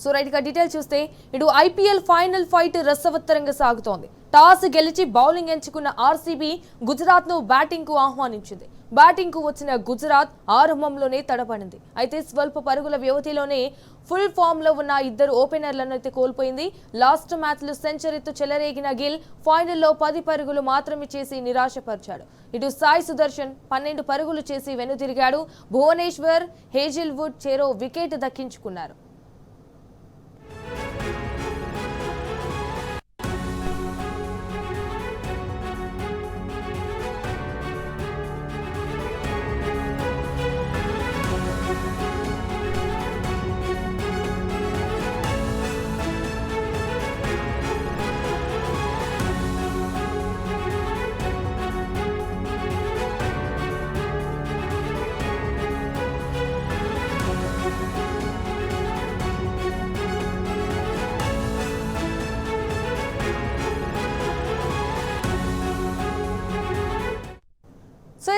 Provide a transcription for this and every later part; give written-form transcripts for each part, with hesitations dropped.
So right గా detail చూస్తే ఇటు ఐపీఎల్ ఫైనల్ ఫైట్ రసవత్తరంగా సాగుతోంది. టాస్ గెలిచి బౌలింగ్ ఎంచుకున్న ఆర్సీబీ గుజరాత్ ను బ్యాటింగ్ కు ఆహ్వానించింది. బ్యాటింగ్ కు వచ్చిన గుజరాత్ ఆరంభంలోనే తడబడింది. అయితే స్వల్ప పరుగుల వ్యవధిలోనే ఫుల్ ఫామ్ లో ఉన్న ఇద్దరు ఓపెనర్లను అయితే కోల్పోయింది. లాస్ట్ మ్యాచ్ లో సెంచరీతో చెలరేగిన గిల్ ఫైనల్లో 10 పరుగులు మాత్రమే చేసి నిరాశపరిచాడు. ఇటు సాయి సుదర్శన్ 12 పరుగులు చేసి వెనుదిరిగాడు. భువనేశ్వర్, హేజిల్వుడ్ చెరో వికెట్ దక్కించుకున్నారు.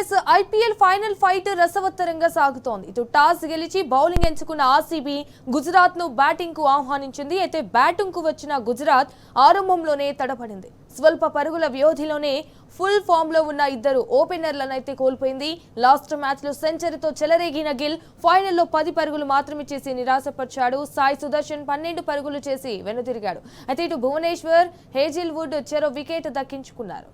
సో ఐపీఎల్ ఫైనల్ ఫైట్ రసవత్తరంగా సాగుతోంది. ఇటు టాస్ గెలిచి బౌలింగ్ ఎంచుకున్న ఆర్సీబీ గుజరాత్ ను బ్యాటింగ్ కు ఆహ్వానించింది. అయితే బ్యాటింగ్ కు వచ్చిన గుజరాత్ ఆరంభంలోనే తడపడింది. స్వల్ప పరుగుల వ్యవధిలోనే ఫుల్ ఫామ్ లో ఉన్న ఇద్దరు ఓపెనర్లను అయితే కోల్పోయింది. లాస్ట్ మ్యాచ్ లో సెంచరీతో చెలరేగిన గిల్ ఫైనల్లో 10 పరుగులు మాత్రమే చేసి నిరాశపరిచాడు. సాయి సుదర్శన్ 12 పరుగులు చేసి వెనుతిరిగాడు. అయితే ఇటు భువనేశ్వర్, హేజిల్వుడ్ చెరో వికెట్ దక్కించుకున్నారు.